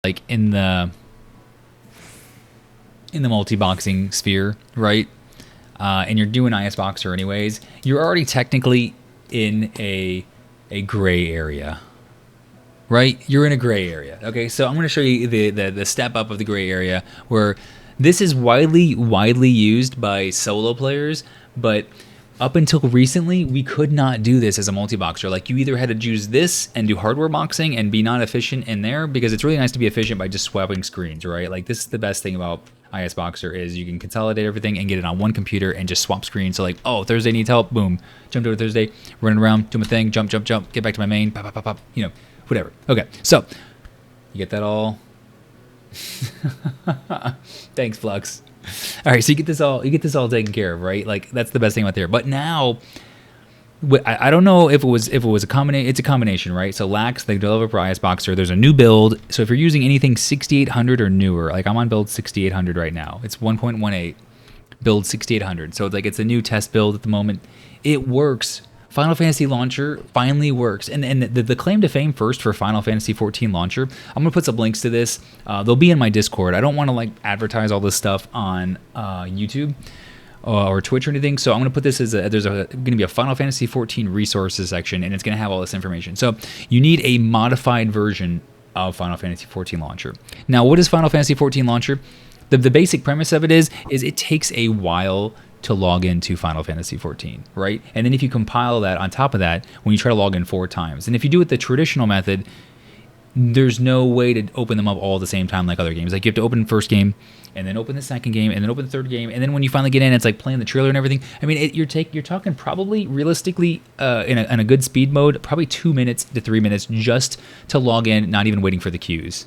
like in the multi-boxing sphere, right? And you're doing Isboxer anyways, you're already technically in a gray area, right? You're in a gray area. Okay, so I'm going to show you the step up of the gray area, where this is widely used by solo players, but up until recently, we could not do this as a multi-boxer. Like, you either had to use this and do hardware boxing and be not efficient in there, because it's really nice to be efficient by just swapping screens, right? Like, this is the best thing about Isboxer, is you can consolidate everything and get it on one computer and just swap screens. So like, oh, Thursday needs help, boom, jump to a Thursday, running around, do my thing, jump, get back to my main, pop, pop, pop, pop, you know, whatever. Okay, so you get that all. Thanks, Flux. All right, so you get this all taken care of, right? Like, that's the best thing out there. But now, I don't know if it was a combination. It's a combination, right? So Lax, the developer for Isboxer, there's a new build. So if you're using anything 6800 or newer, like I'm on build 6800 right now. It's 1.18 build 6800. So it's like, it's a new test build at the moment. It works. Final Fantasy Launcher finally works. And the claim to fame first for Final Fantasy XIV Launcher, I'm going to put some links to this. They'll be in my Discord. I don't want to like advertise all this stuff on YouTube or Twitch or anything. So I'm going to put this as there's going to be a Final Fantasy XIV Resources section, and it's going to have all this information. So you need a modified version of Final Fantasy XIV Launcher. Now, what is Final Fantasy XIV Launcher? The basic premise of it is it takes a while to log into Final Fantasy XIV, right? And then if you compile that on top of that, when you try to log in 4 times, and if you do it the traditional method, there's no way to open them up all at the same time like other games. Like, you have to open the first game, and then open the second game, and then open the third game, and then when you finally get in, it's like playing the trailer and everything. I mean, you're talking probably realistically in a good speed mode, probably 2 minutes to 3 minutes just to log in, not even waiting for the queues.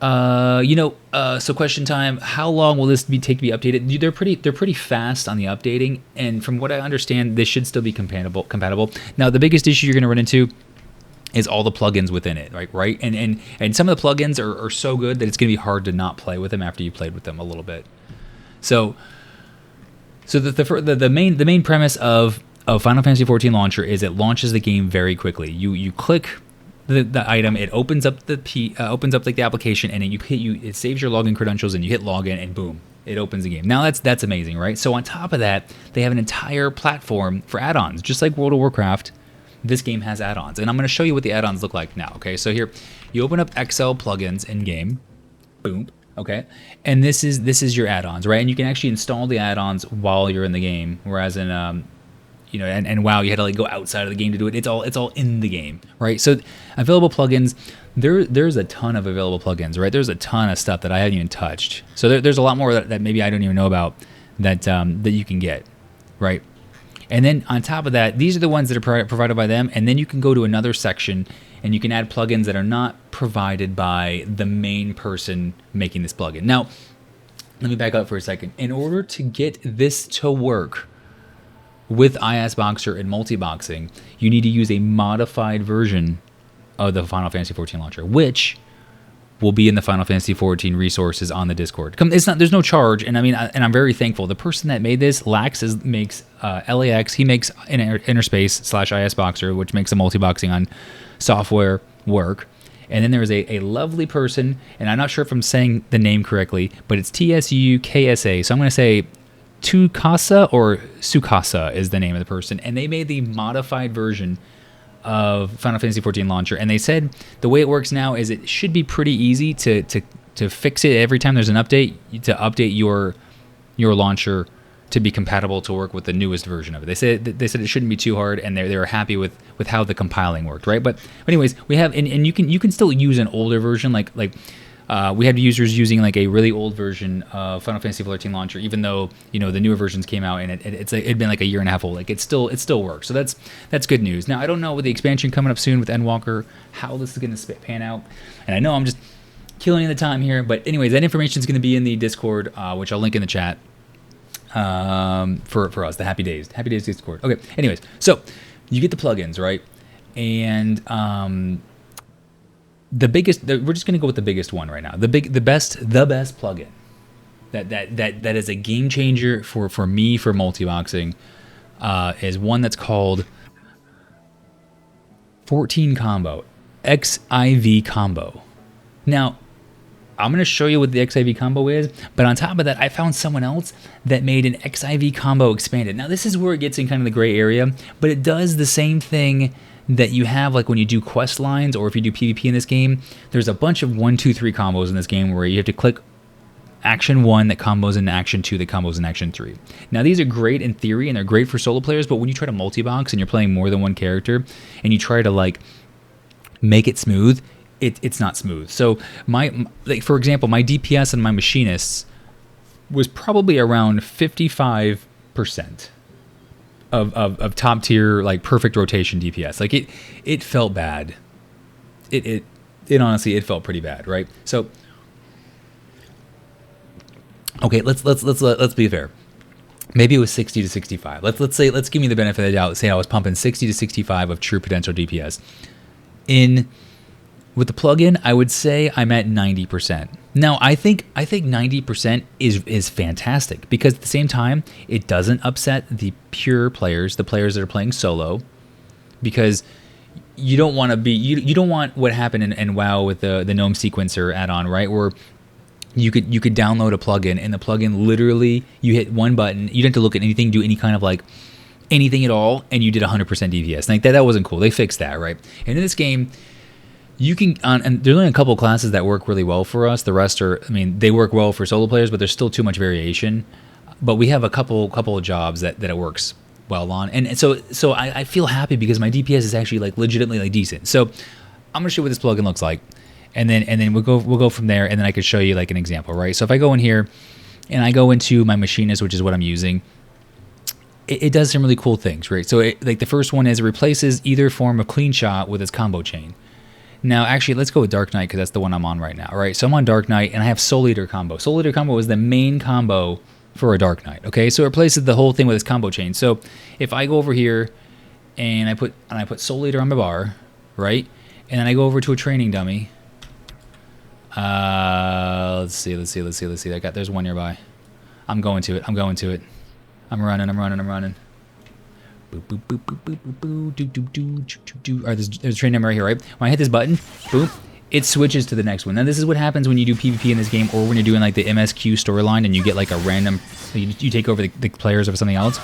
So question time, how long will this take to be updated? They're pretty fast on the updating, and from what I understand, this should still be compatible. Now, the biggest issue you're going to run into is all the plugins within it, right? And some of the plugins are so good that it's going to be hard to not play with them after you played with them a little bit. So the main premise of Final Fantasy XIV Launcher is it launches the game very quickly. You click the item, it opens up like the application, and then it saves your login credentials, and you hit login, and boom, it opens the game. Now that's amazing, right? So on top of that, they have an entire platform for add-ons, just like World of Warcraft. This game has add-ons, and I'm going to show you what the add-ons look like now. Okay, so here you open up XL plugins in game, boom. Okay, and this is your add-ons, right? And you can actually install the add-ons while you're in the game, whereas in and WoW, you had to like go outside of the game to do it. It's all in the game, right? So available plugins, there's a ton of available plugins, right? There's a ton of stuff that I haven't even touched. So there's a lot more that maybe I don't even know about that you can get, right? And then on top of that, these are the ones that are provided by them, and then you can go to another section and you can add plugins that are not provided by the main person making this plugin. Now, let me back up for a second. In order to get this to work with Isboxer and Multiboxing, you need to use a modified version of the Final Fantasy XIV Launcher, which will be in the Final Fantasy XIV Resources on the Discord. There's no charge, and I'm very thankful. The person that made this, Lax, makes LAX. He makes Interspace /Isboxer, which makes the Multiboxing on software work. And then there's a lovely person, and I'm not sure if I'm saying the name correctly, but it's Tsukasa. So I'm going to say Tsukasa or Tsukasa is the name of the person, and they made the modified version of Final Fantasy XIV Launcher, and they said the way it works now is it should be pretty easy to fix it every time there's an update, to update your launcher to be compatible to work with the newest version of it. They said it shouldn't be too hard, and they were happy with how the compiling worked, right? But anyways, we have and you can still use an older version, like we had users using like a really old version of Final Fantasy XIV Launcher, even though the newer versions came out and it'd been like a year and a half old. Like it still works. So that's good news. Now I don't know with the expansion coming up soon with Endwalker how this is going to pan out, and I know I'm just killing the time here, but anyways, that information is going to be in the Discord, which I'll link in the chat for us, the Happy Days Discord. Okay. Anyways, so you get the plugins, right, and we're just going to go with the biggest one right now. The best plugin that is a game changer for me for multiboxing is one that's called 14 Combo. FFXIV combo. Now, I'm going to show you what the XIV combo is, but on top of that, I found someone else that made an XIV combo expanded. Now, this is where it gets in kind of the gray area, but it does the same thing that you have like when you do quest lines or if you do PvP in this game. There's a bunch of 1, 2, 3 combos in this game where you have to click action 1 that combos into action 2 that combos in action 3. Now, these are great in theory and they're great for solo players, but when you try to multi-box and you're playing more than one character and you try to like make it smooth, it's not smooth. So like for example, my DPS and my machinists was probably around 55% of top tier like perfect rotation DPS. Like it felt bad. It honestly it felt pretty bad, right? So okay, let's be fair. Maybe it was 60 to 65. Let's give me the benefit of the doubt. Say I was pumping 60 to 65 of true potential DPS. With the plugin, I would say I'm at 90%. Now, I think 90% is fantastic because at the same time, it doesn't upset the pure players, the players that are playing solo, because you don't want to be you don't want what happened in WoW with the Gnome Sequencer add-on, right? Where you could download a plugin and the plugin literally you hit one button, you didn't have to look at anything, do any kind of like anything at all, and you did 100% DPS. Like that wasn't cool. They fixed that, right? And in this game, you can, and there's only a couple of classes that work really well for us. The rest are, I mean, they work well for solo players, but there's still too much variation. But we have a couple of jobs that it works well on, and so I feel happy because my DPS is actually like legitimately like decent. So I'm gonna show you what this plugin looks like, and then we'll go from there, and then I could show you like an example, right? So if I go in here, and I go into my machinist, which is what I'm using, it does some really cool things, right? So like the first one is it replaces either form of clean shot with its combo chain. Now, actually, let's go with Dark Knight because that's the one I'm on right now, right? So I'm on Dark Knight, and I have Soul Eater combo. Soul Eater combo is the main combo for a Dark Knight, okay? So it replaces the whole thing with its combo chain. So if I go over here, and I put Soul Eater on my bar, right? And then I go over to a training dummy. Let's see. There's one nearby. I'm going to it. I'm running. Boop, boop, boop, boop, boop, boop, boop, do, do, do, do, do. All right, there's a train number right here, right? When I hit this button, boom, it switches to the next one. Now, this is what happens when you do PvP in this game or when you're doing like the MSQ storyline and you get like a random, you take over the players of something else.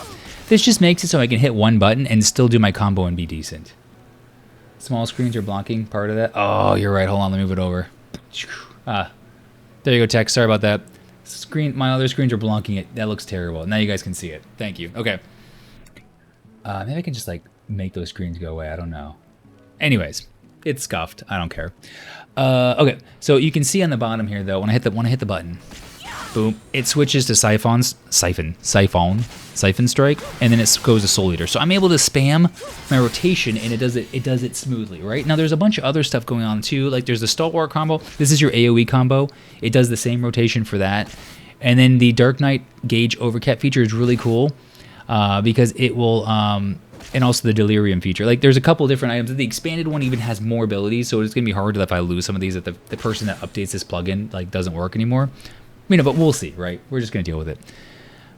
This just makes it so I can hit one button and still do my combo and be decent. Small screens are blocking part of that. Oh, you're right. Hold on, let me move it over. There you go, text. Sorry about that. My other screens are blocking it. That looks terrible. Now you guys can see it. Thank you. Okay. Maybe I can just like make those screens go away. I don't know. Anyways, it's scuffed. I don't care. Okay, so you can see on the bottom here though, when I hit the button, boom, it switches to Siphon Strike, and then it goes to Soul Eater. So I'm able to spam my rotation, and it does it smoothly, right? Now there's a bunch of other stuff going on too. Like there's the Stalwart combo. This is your AOE combo. It does the same rotation for that, and then the Dark Knight Gauge Overcap feature is really cool. Because it will, and also the Delirium feature. Like, there's a couple different items. The expanded one even has more abilities, so it's going to be hard if I lose some of these, that the person that updates this plugin, like, doesn't work anymore. But we'll see, right? We're just going to deal with it.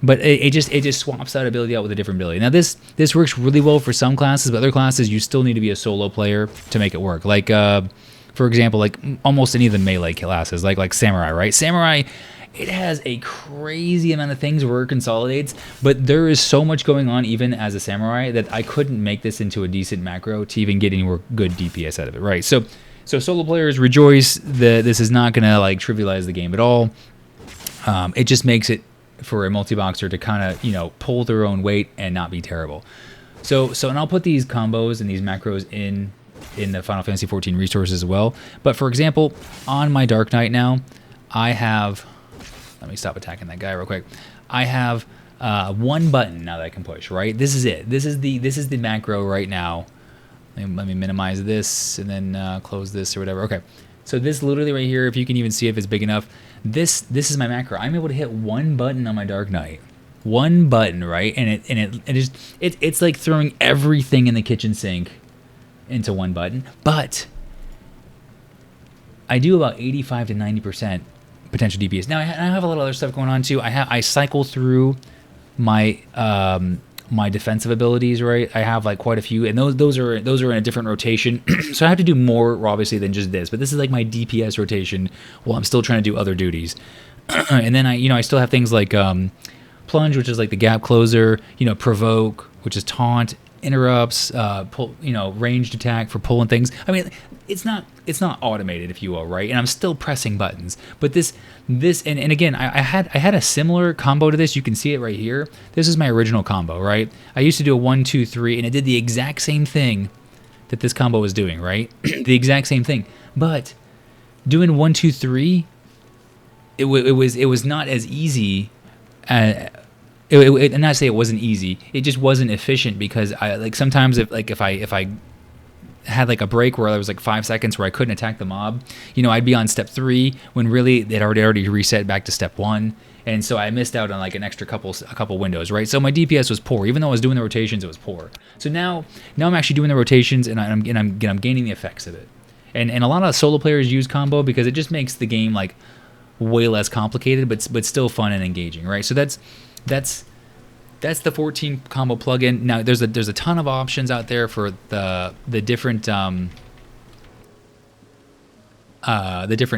But it just swaps that ability out with a different ability. Now, this works really well for some classes, but other classes, you still need to be a solo player to make it work. Like, for example, like, almost any of the melee classes, like Samurai, right? Samurai, it has a crazy amount of things where it consolidates, but there is so much going on even as a samurai that I couldn't make this into a decent macro to even get any more good DPS out of it, right? So solo players rejoice that this is not going to like trivialize the game at all. It just makes it for a multi-boxer to kind of, pull their own weight and not be terrible. So and I'll put these combos and these macros in the Final Fantasy XIV resources as well. But for example, on my Dark Knight now, I have... Let me stop attacking that guy real quick. I have one button now that I can push, right? This is it. This is the macro right now. Let me minimize this and then close this or whatever. Okay. So this literally right here, if you can even see if it's big enough, this is my macro. I'm able to hit one button on my Dark Knight. One button, right? And it's like throwing everything in the kitchen sink into one button. But I do about 85 to 90% potential DPS. Now I have a lot of other stuff going on too. I cycle through my my defensive abilities, right? I have like quite a few, and those are in a different rotation. So I have to do more obviously than just this, but this is like my DPS rotation while I'm still trying to do other duties. And then I still have things like plunge, which is like the gap closer, provoke, which is taunt, interrupts, pull, ranged attack for pulling things. I mean, it's not automated, if you will, right? And I'm still pressing buttons. But this and again, I had a similar combo to this. You can see it right here. This is my original combo, right? I used to do a 1, 2, 3, and it did the exact same thing that this combo was doing, right? The exact same thing. But doing 1, 2, 3, it was not as easy. And not say it wasn't easy. It just wasn't efficient because I like sometimes if I had like a break where there was like 5 seconds where I couldn't attack the mob, I'd be on step 3 when really it already reset back to step 1, and so I missed out on like an extra couple windows, right? So my DPS was poor, even though I was doing the rotations, it was poor. So now I'm actually doing the rotations and I'm gaining the effects of it. And a lot of solo players use combo because it just makes the game like way less complicated, but still fun and engaging, right? So that's the 14 combo plugin. Now there's a ton of options out there for the different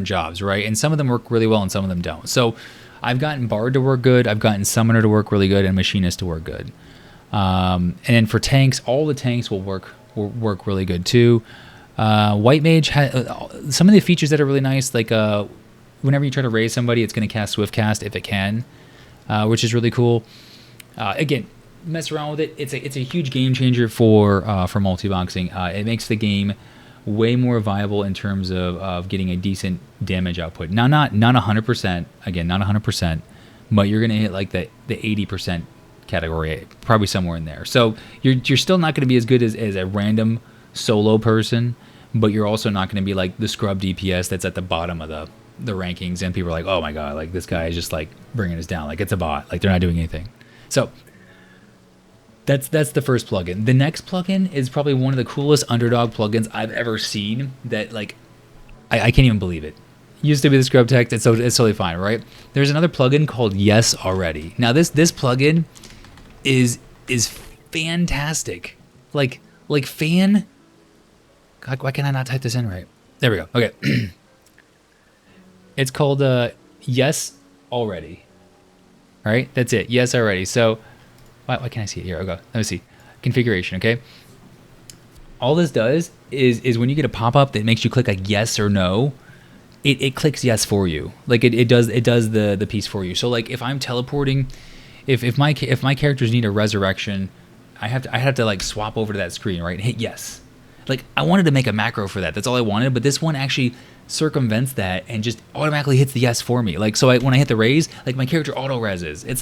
jobs, right? And some of them work really well and some of them don't. So I've gotten Bard to work good, I've gotten Summoner to work really good, and Machinist to work good. And then for tanks, all the tanks will work really good too. White Mage has some of the features that are really nice, like whenever you try to raise somebody, it's going to cast Swift Cast if it can, which is really cool. Again, mess around with it. It's a huge game changer for multiboxing. It makes the game way more viable in terms of getting a decent damage output. Now, not 100%. Again, not 100%, but you're gonna hit like the 80% category, probably somewhere in there. So you're still not gonna be as good as a random solo person, but you're also not gonna be like the scrub DPS that's at the bottom of the rankings, and people are like, oh my god, like this guy is just like bringing us down, like it's a bot, like they're not doing anything. So that's the first plugin. The next plugin is probably one of the coolest underdog plugins I've ever seen. That like I can't even believe it. Used to be the scrub text, it's totally fine, right? There's another plugin called Yes Already. Now this plugin is fantastic. Like fan. God, why can I not type this in right? There we go. Okay. It's called Yes Already. All right, that's it. Yes Already. So why can't I see it here? Okay, let me see. Configuration, okay? All this does is when you get a pop-up that makes you click like yes or no, it clicks yes for you. Like it does the piece for you. So like if I'm teleporting, if my characters need a resurrection, I have to like swap over to that screen, right? And hit yes. Like I wanted to make a macro for that. That's all I wanted, but this one actually circumvents that and just automatically hits the yes for me. Like so when I hit the raise, like my character auto reses. It's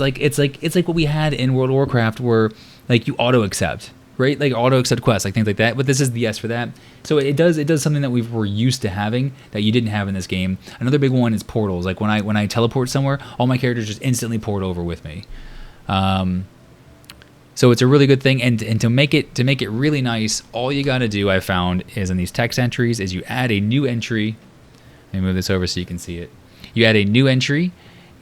like what we had in World of Warcraft where like you auto accept, right? Like auto accept quests, like things like that. But this is the yes for that. So it does something that we're used to having that you didn't have in this game. Another big one is portals. Like when I teleport somewhere, all my characters just instantly port over with me. So it's a really good thing, and to make it really nice, all you got to do, I found, is in these text entries, is you add a new entry. Let me move this over so you can see it. You add a new entry,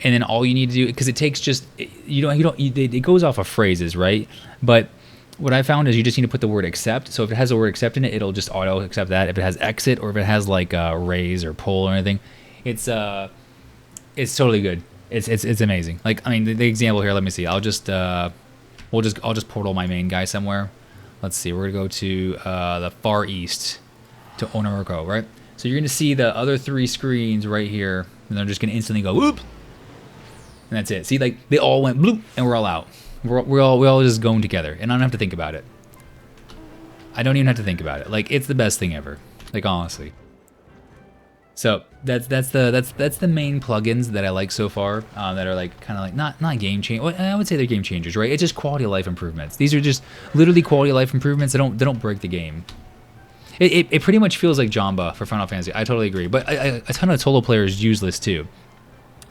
and then all you need to do, because it takes just it goes off of phrases, right? But what I found is you just need to put the word accept. So if it has the word accept in it, it'll just auto accept that. If it has exit, or if it has like raise or pull or anything, it's totally good. It's amazing. Like I mean, the example here. Let me see. I'll just portal my main guy somewhere. Let's see. We're gonna go to the far east to Onoroko, right? So you're gonna see the other 3 screens right here, and they're just gonna instantly go whoop, and that's it. See, like they all went bloop, and we're all out. We're all just going together, and I don't have to think about it. I don't even have to think about it. Like it's the best thing ever. Like honestly. So that's the main plugins that I like so far, that are like kind of like not game change. Well, I would say they're game changers, right? It's just quality of life improvements. These are just literally quality of life improvements. They don't break the game. It pretty much feels like Jamba for Final Fantasy. I totally agree. But a ton of solo players use this too.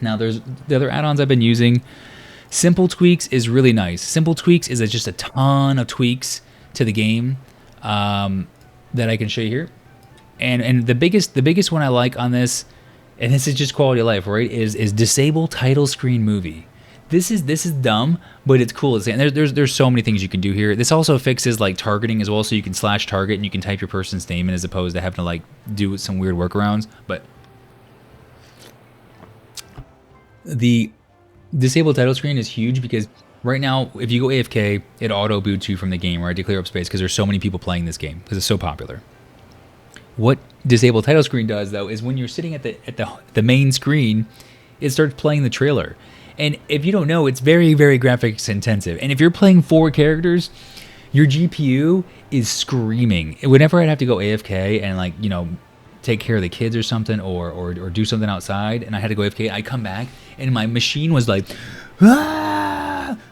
Now there's the other add-ons I've been using. Simple Tweaks is really nice. Simple Tweaks is just a ton of tweaks to the game that I can show you here. And the biggest one I like on this, and this is just quality of life, right, is disable title screen movie. This is dumb, but it's cool. And there's so many things you can do here. This also fixes like targeting as well, so you can slash target and you can type your person's name in as opposed to having to like do some weird workarounds. But the disable title screen is huge because right now, if you go AFK, it auto boots you from the game, right, to clear up space because there's so many people playing this game because it's so popular. What disable title screen does though is when you're sitting at the main screen, it starts playing the trailer. And if you don't know, it's very, very graphics intensive. And if you're playing 4 characters, your GPU is screaming. Whenever I'd have to go AFK and like, you know, take care of the kids or something or do something outside and I had to go AFK, I come back and my machine was like,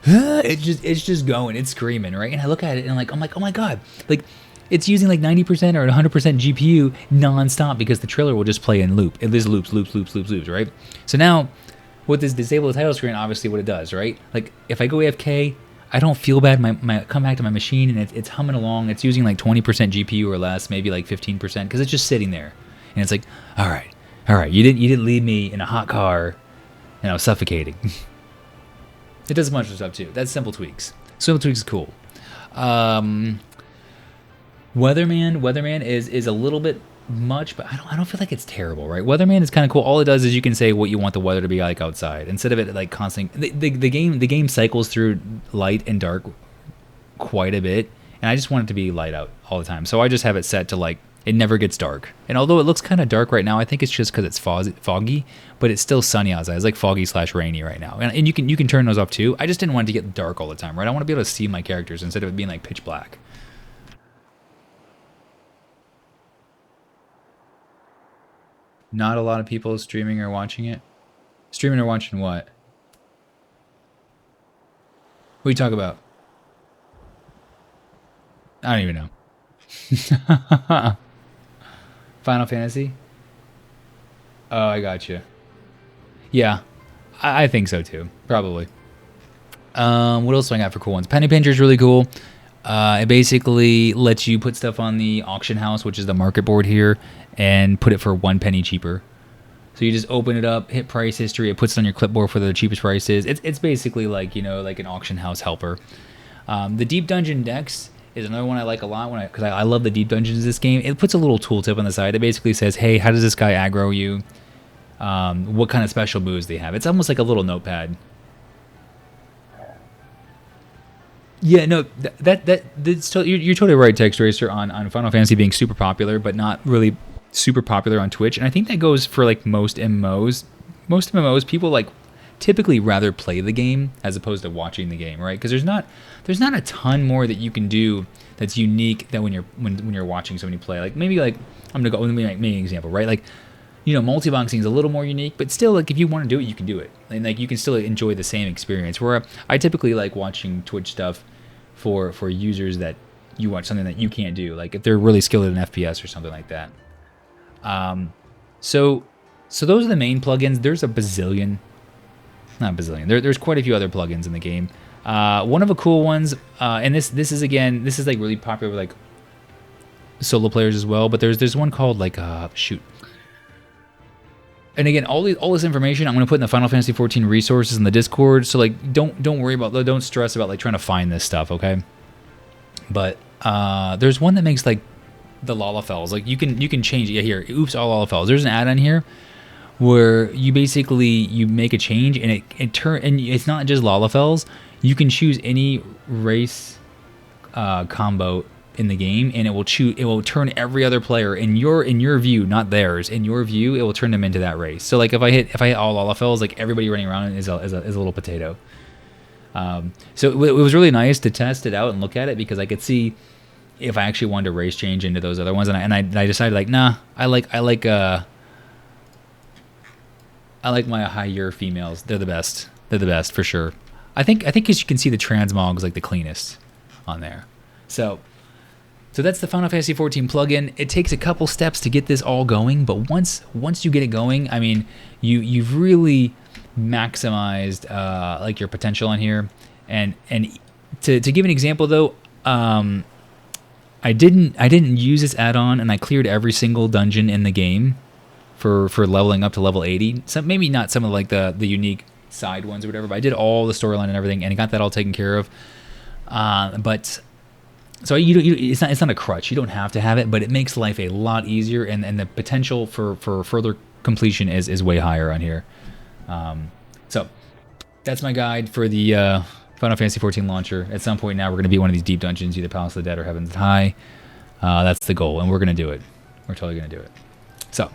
it's just going, it's screaming, right? And I look at it and I'm like, oh my God, like it's using like 90% or 100% GPU nonstop because the trailer will just play in loop. It just loops, right? So now, with this disable title screen, obviously what it does, right? Like if I go AFK, I don't feel bad. I come back to my machine and it's humming along. It's using like 20% GPU or less, maybe like 15%, because it's just sitting there. And it's like, all right, you didn't leave me in a hot car, you know, suffocating. It does a bunch of stuff too. That's simple tweaks. Simple tweaks is cool. Weatherman is a little bit much, but I don't feel like it's terrible, right? Weatherman is kind of cool. All it does is you can say what you want the weather to be like outside instead of it like constantly. The game cycles through light and dark quite a bit, and I just want it to be light out all the time. So I just have it set to like it never gets dark. And although it looks kind of dark right now, I think it's just because it's foggy, but it's still sunny outside. It's like foggy/rainy right now, and you can turn those off too. I just didn't want it to get dark all the time, right? I want to be able to see my characters instead of it being like pitch black. Not a lot of people streaming or watching it. Streaming or watching what? What are you talking about? I don't even know. Final Fantasy? Oh, I got you. Yeah, I think so too. Probably. What else do I got for cool ones? Penny Pincher is really cool. It basically lets you put stuff on the auction house, which is the market board here, and put it for 1 penny cheaper. So you just open it up, hit price history, it puts it on your clipboard for the cheapest prices. It's basically like, you know, like an auction house helper. The Deep Dungeon Dex is another one I like a lot because I love the deep dungeons in this game. It puts a little tooltip on the side. It basically says, hey, how does this guy aggro you? What kind of special moves they have. It's almost like a little notepad. Yeah, no, you're totally right, Text Racer, on Final Fantasy being super popular, but not really super popular on Twitch. And I think that goes for like most MMOs. Most MMOs, people like typically rather play the game as opposed to watching the game, right? Because there's not a ton more that you can do that's unique than when you're watching somebody play. Like maybe like let me make an example, right? Like, you know, multiboxing is a little more unique, but still, like, if you want to do it, you can do it. And, like, you can still enjoy the same experience. Where I typically like watching Twitch stuff for users that you watch something that you can't do. Like, if they're really skilled at an FPS or something like that. So those are the main plugins. There's a bazillion. Not a bazillion. There's quite a few other plugins in the game. One of the cool ones, and this is like really popular with, like, solo players as well, but there's one called, like, shoot. And again, all this information I'm going to put in the Final Fantasy XIV resources in the Discord. So like, don't stress about like trying to find this stuff, okay? But there's one that makes like the Lalafels. Like you can change it. Yeah, here, oops, all Lalafels. There's an add-on here where you make a change and and it's not just Lalafels. You can choose any race combo in the game, and it will turn every other player in your view, not theirs. In your view, it will turn them into that race. So like if I hit all Lalafels, like everybody running around is a little potato. So it was really nice to test it out and look at it because I could see if I actually wanted to race change into those other ones, and I decided like nah, I like my higher females. They're the best. They're the best for sure. I think as you can see, the transmog is like the cleanest on there. So that's the Final Fantasy XIV plugin. It takes a couple steps to get this all going, but once you get it going, I mean, you've really maximized like your potential on here. And to give an example though, I didn't use this add-on, and I cleared every single dungeon in the game for leveling up to level 80. So maybe not some of like the unique side ones or whatever. But I did all the storyline and everything, and I got that all taken care of. But so it's not a crutch. You don't have to have it, but it makes life a lot easier, and the potential for further completion is way higher on here. So that's my guide for the Final Fantasy XIV launcher. At some point now, we're going to be one of these deep dungeons, either Palace of the Dead or Heaven's High. That's the goal, and we're going to do it. We're totally going to do it.